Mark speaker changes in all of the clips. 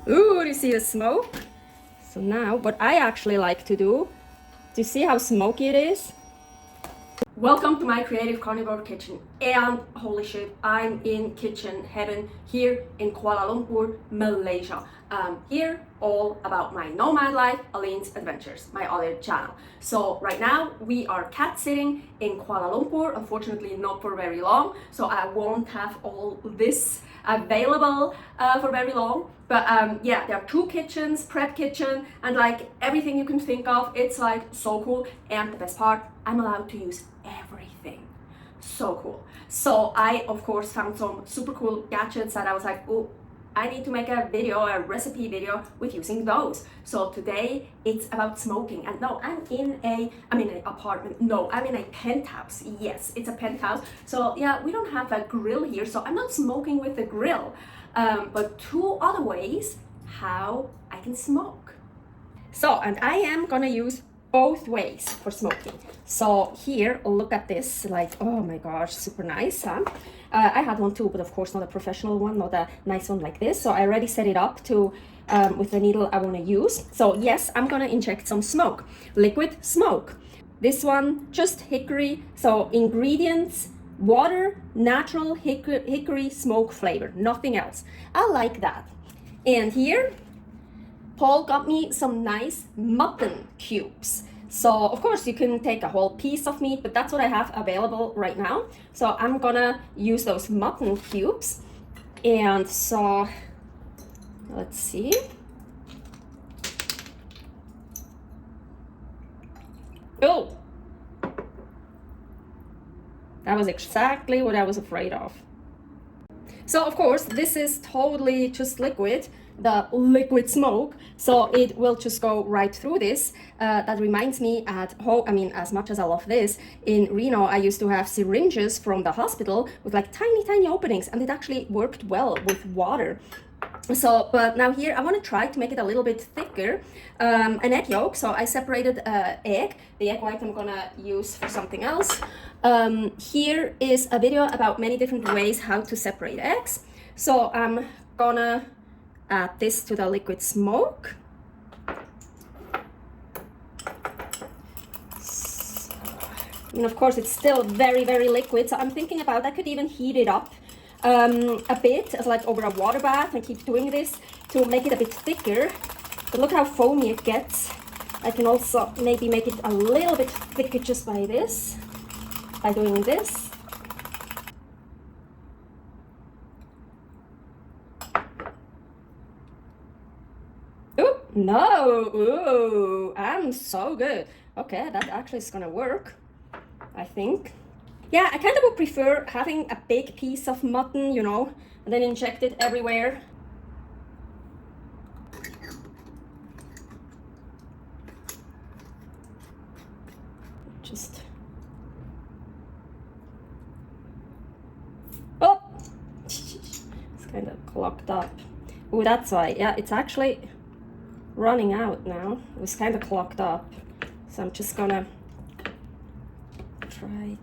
Speaker 1: Ooh, do you see the smoke? So now, what I actually like to do you see how smoky it is? Welcome to my creative carnivore kitchen, and holy shit, I'm in kitchen heaven here in Kuala Lumpur, Malaysia. Here all about my nomad life, Aline's Adventures, my other channel. So right now we are cat sitting in Kuala Lumpur, unfortunately not for very long, so I won't have all this available for very long. But yeah, there are two kitchens, prep kitchen, and like everything you can think of. It's like so cool, and the best part, I'm allowed to use everything. So cool. So I of course found some super cool gadgets that I was like, oh, I need to make a video, a recipe video with using those. So today it's about smoking. And no, I'm in an apartment. No, I'm in a penthouse. Yes, it's a penthouse. So yeah, we don't have a grill here, so I'm not smoking with the grill. But two other ways how I can smoke. So, and I am gonna use both ways for smoking. So here, look at this, like, oh my gosh, super nice, huh? I had one too, but of course not a professional one, not a nice one like this. So I already set it up to with the needle I want to use. So yes, I'm gonna inject some smoke, liquid smoke. This one, just hickory. So ingredients, water, natural hickory smoke flavor, nothing else. I like that. And here, Paul got me some nice mutton cubes. So of course you can take a whole piece of meat, but that's what I have available right now. So I'm gonna use those mutton cubes. And so, let's see. Oh, that was exactly what I was afraid of. So of course, this is totally just liquid, the liquid smoke, so it will just go right through this. That reminds me at home, as much as I love this, in Reno, I used to have syringes from the hospital with like tiny openings, and it actually worked well with water. So, but now here I want to try to make it a little bit thicker. An egg yolk, so I separated egg. The egg white I'm gonna use for something else. Here is a video about many different ways how to separate eggs. So I'm gonna add this to the liquid smoke. And of course it's still very liquid, so I'm thinking about I could even heat it up a bit, as like over a water bath, and keep doing this to make it a bit thicker. But look how foamy it gets. I can also maybe make it a little bit thicker just by this, by doing this. Ooh, no, ooh, I'm so good. Okay, that actually is gonna work, I think. Yeah, I kind of would prefer having a big piece of mutton, you know, and then inject it everywhere. Just... oh! It's kind of clogged up. Oh, that's why. Yeah, it's actually running out now. It was kind of clogged up. So I'm just gonna try it.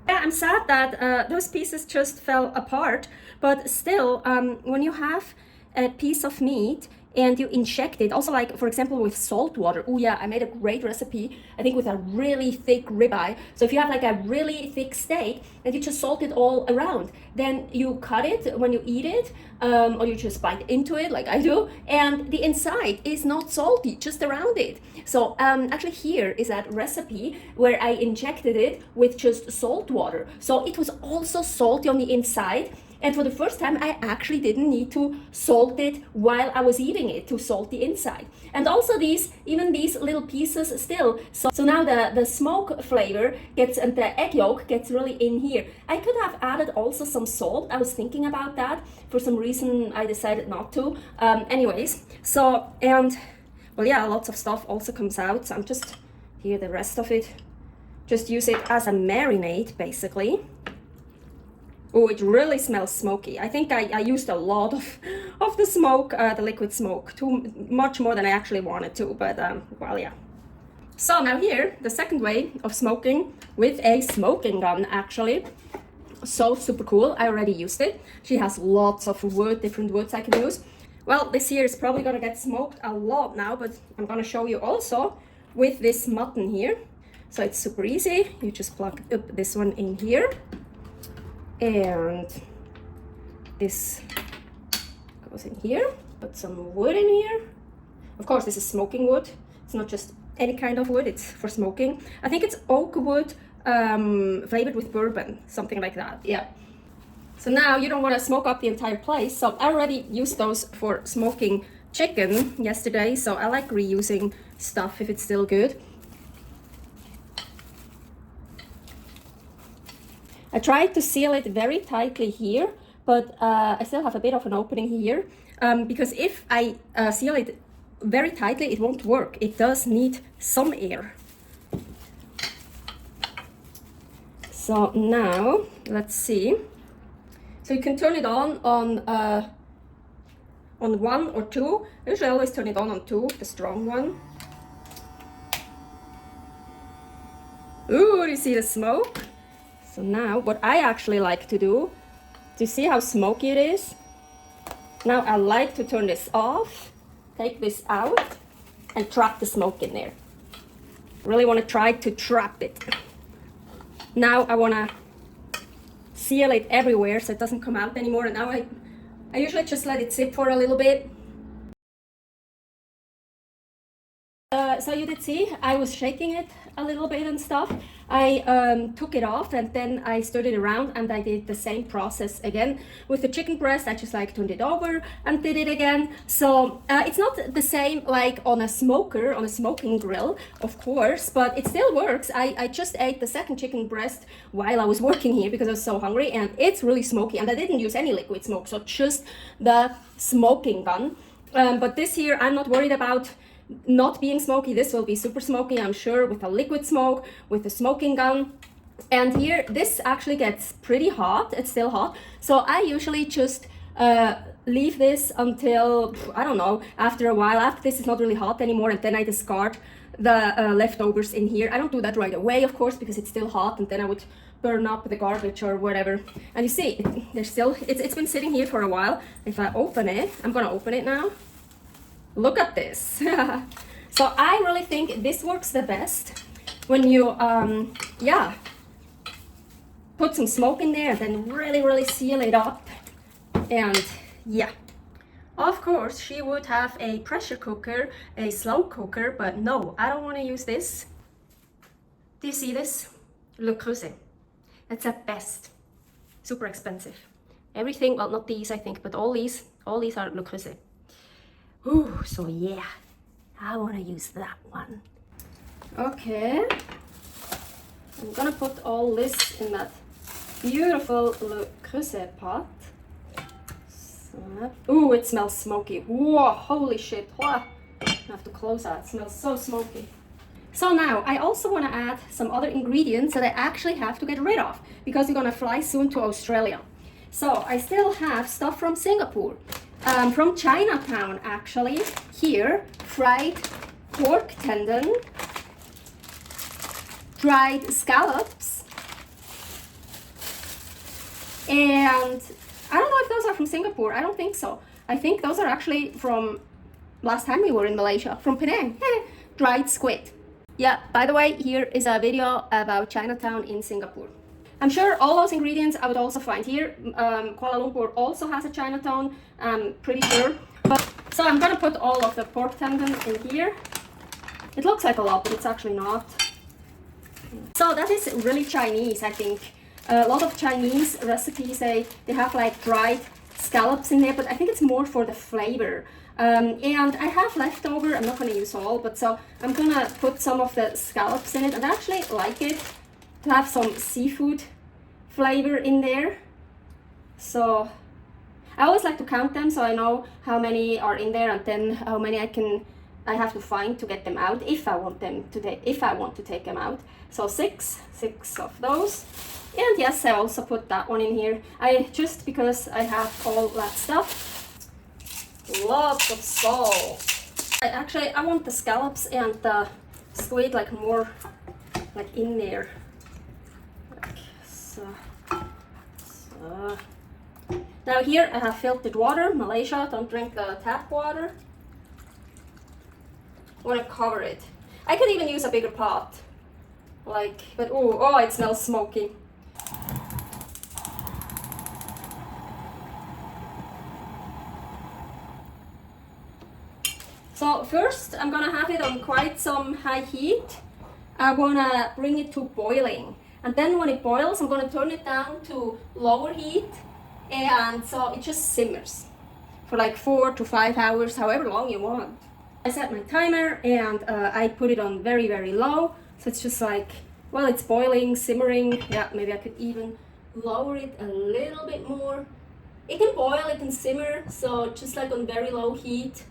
Speaker 1: Yeah, I'm sad that those pieces just fell apart, but still, when you have a piece of meat and you inject it, also like for example with salt water. Oh yeah, I made a great recipe, I think with a really thick ribeye. So if you have like a really thick steak and you just salt it all around, then you cut it when you eat it, or you just bite into it like I do, and the inside is not salty, just around it. So actually here is that recipe where I injected it with just salt water. So it was also salty on the inside. And for the first time, I actually didn't need to salt it while I was eating it to salt the inside. And also even these little pieces still. So now the smoke flavor gets, and the egg yolk gets really in here. I could have added also some salt. I was thinking about that. For some reason, I decided not to. Anyways, so, and well, yeah, lots of stuff also comes out. So I'm just, here the rest of it, just use it as a marinade, basically. Oh, it really smells smoky. I think I used a lot of the smoke, the liquid smoke, much more than I actually wanted to, but well, yeah. So now here, the second way of smoking with a smoking gun, actually. So super cool. I already used it. She has lots of wood, different woods I can use. Well, this here is probably gonna get smoked a lot now, but I'm gonna show you also with this mutton here. So it's super easy. You just plug up this one in here. And this goes in here. Put some wood in here. Of course, this is smoking wood. It's not just any kind of wood, it's for smoking. I think it's oak wood flavored with bourbon, something like that, yeah. So now you don't want to smoke up the entire place. So I already used those for smoking chicken yesterday, so I like reusing stuff if it's still good. I tried to seal it very tightly here, but I still have a bit of an opening here because if I seal it very tightly, it won't work. It does need some air. So now, let's see. So you can turn it on 1 or 2. I usually always turn it on 2, the strong one. Ooh, do you see the smoke? So now, what I actually like to do see how smoky it is? Now I like to turn this off, take this out, and trap the smoke in there. Really want to try to trap it. Now I want to seal it everywhere so it doesn't come out anymore. And now I usually just let it sit for a little bit. So you did see, I was shaking it a little bit and stuff. I took it off and then I stirred it around and I did the same process again. With the chicken breast, I just like turned it over and did it again. So it's not the same like on a smoker, on a smoking grill, of course, but it still works. I just ate the second chicken breast while I was working here because I was so hungry, and it's really smoky, and I didn't use any liquid smoke, so just the smoking gun. But this here, I'm not worried about not being smoky. This will be super smoky, I'm sure, with a liquid smoke, with a smoking gun. And here, this actually gets pretty hot. It's still hot. So I usually just leave this until, I don't know, after a while, after this is not really hot anymore, and then I discard the leftovers in here. I don't do that right away, of course, because it's still hot, and then I would burn up the garbage or whatever. And you see, there's still, it's been sitting here for a while. If I open it, I'm gonna open it now. Look at this. So I really think this works the best when you, yeah, put some smoke in there and then really seal it up. And yeah, of course she would have a pressure cooker, a slow cooker, but no, I don't want to use this. Do you see this? Le Creuset. That's at best. Super expensive. Everything, well, not these I think, but all these are Le Creuset. Ooh, so yeah, I want to use that one. Okay, I'm gonna put all this in that beautiful Le Creuset pot. So, ooh, it smells smoky. Whoa, holy shit. I have to close that. It smells so smoky. So now, I also want to add some other ingredients that I actually have to get rid of because we're gonna fly soon to Australia. So I still have stuff from Singapore. From Chinatown, actually, here, fried pork tendon, dried scallops, and I don't know if those are from Singapore. I don't think so. I think those are actually from last time we were in Malaysia, from Penang. Dried squid. Yeah, by the way, here is a video about Chinatown in Singapore. I'm sure all those ingredients I would also find here. Kuala Lumpur also has a Chinatown, I'm pretty sure. So I'm gonna put all of the pork tendon in here. It looks like a lot, but it's actually not. So that is really Chinese, I think. A lot of Chinese recipes, they have like dried scallops in there, but I think it's more for the flavor. And I have leftover, I'm not gonna use all, but so I'm gonna put some of the scallops in it, and I actually like it to have some seafood flavor in there. So I always like to count them so I know how many are in there and then how many I can I have to find to get them out if I want to take them out. So six of those. And yes, I also put that one in here. Just because I have all that stuff. Lots of salt. I want the scallops and the squid like more like in there. Like so. Now here I have filtered water. Malaysia, don't drink the tap water. I want to cover it. I could even use a bigger pot. But oh, it smells smoky. So first I'm gonna have it on quite some high heat. I wanna bring it to boiling. And then when it boils, I'm gonna turn it down to lower heat. And so it just simmers for like 4 to 5 hours, however long you want. I set my timer and I put it on very, very low. So it's just like, well, it's boiling, simmering. Yeah, maybe I could even lower it a little bit more. It can boil, it can simmer, so just like on very low heat.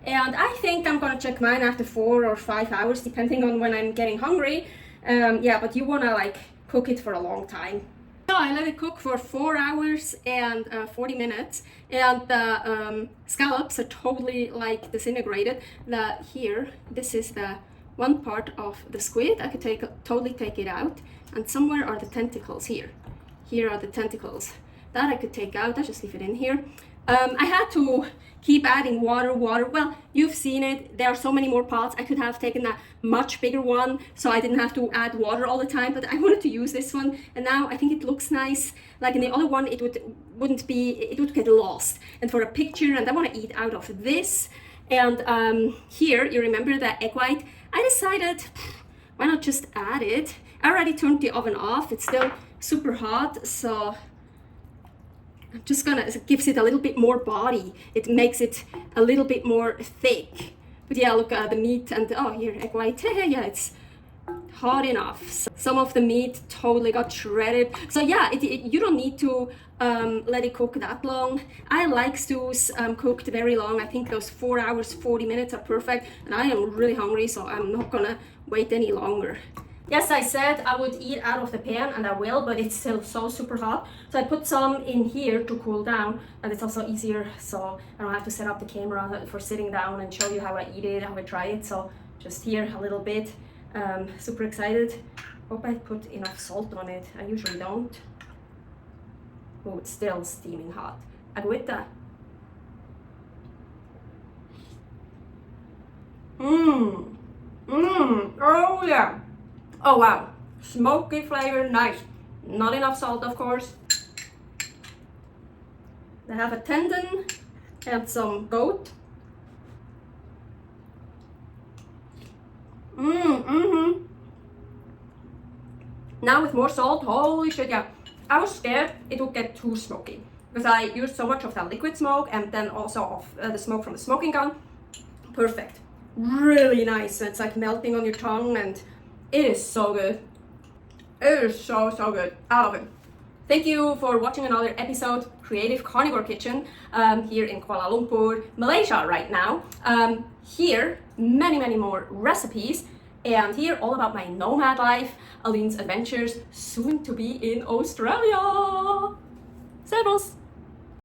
Speaker 1: And I think I'm gonna check mine after 4 or 5 hours, depending on when I'm getting hungry. Yeah, but you wanna like cook it for a long time. So I let it cook for 4 hours and 40 minutes, and the scallops are totally like disintegrated. Here, this is the one part of the squid. I could totally take it out, and somewhere are the tentacles here. Here are the tentacles. That I could take out. I just leave it in here. I had to keep adding water. Well, you've seen it. There are so many more pots. I could have taken a much bigger one, so I didn't have to add water all the time, but I wanted to use this one, and now I think it looks nice. Like in the other one, it would get lost. And for a picture, and I want to eat out of this. And here, you remember the egg white? I decided, why not just add it? I already turned the oven off. It's still super hot, so I'm just gonna, it gives it a little bit more body. It makes it a little bit more thick. But yeah, look at the meat and, oh, here, egg white. Yeah, it's hot enough. So some of the meat totally got shredded. So yeah, you don't need to let it cook that long. I like stews cooked very long. I think those 4 hours, 40 minutes are perfect. And I am really hungry, so I'm not gonna wait any longer. Yes, I said I would eat out of the pan, and I will, but it's still so super hot. So I put some in here to cool down, and it's also easier, so I don't have to set up the camera for sitting down and show you how I eat it, how I try it. So just here a little bit. Super excited. Hope I put enough salt on it. I usually don't. Oh, it's still steaming hot. Agüita. Oh yeah. Oh wow, smoky flavor, nice. Not enough salt, of course. They have a tendon and some goat. Now with more salt, holy shit, yeah. I was scared it would get too smoky because I used so much of that liquid smoke and then also of the smoke from the smoking gun. Perfect, really nice. It's like melting on your tongue, and it is so good. It is so good. I love it. Thank you for watching another episode, Creative Carnivore Kitchen, here in Kuala Lumpur, Malaysia right now. Here, many more recipes, and here all about my nomad life, Aline's adventures, soon to be in Australia. Servus!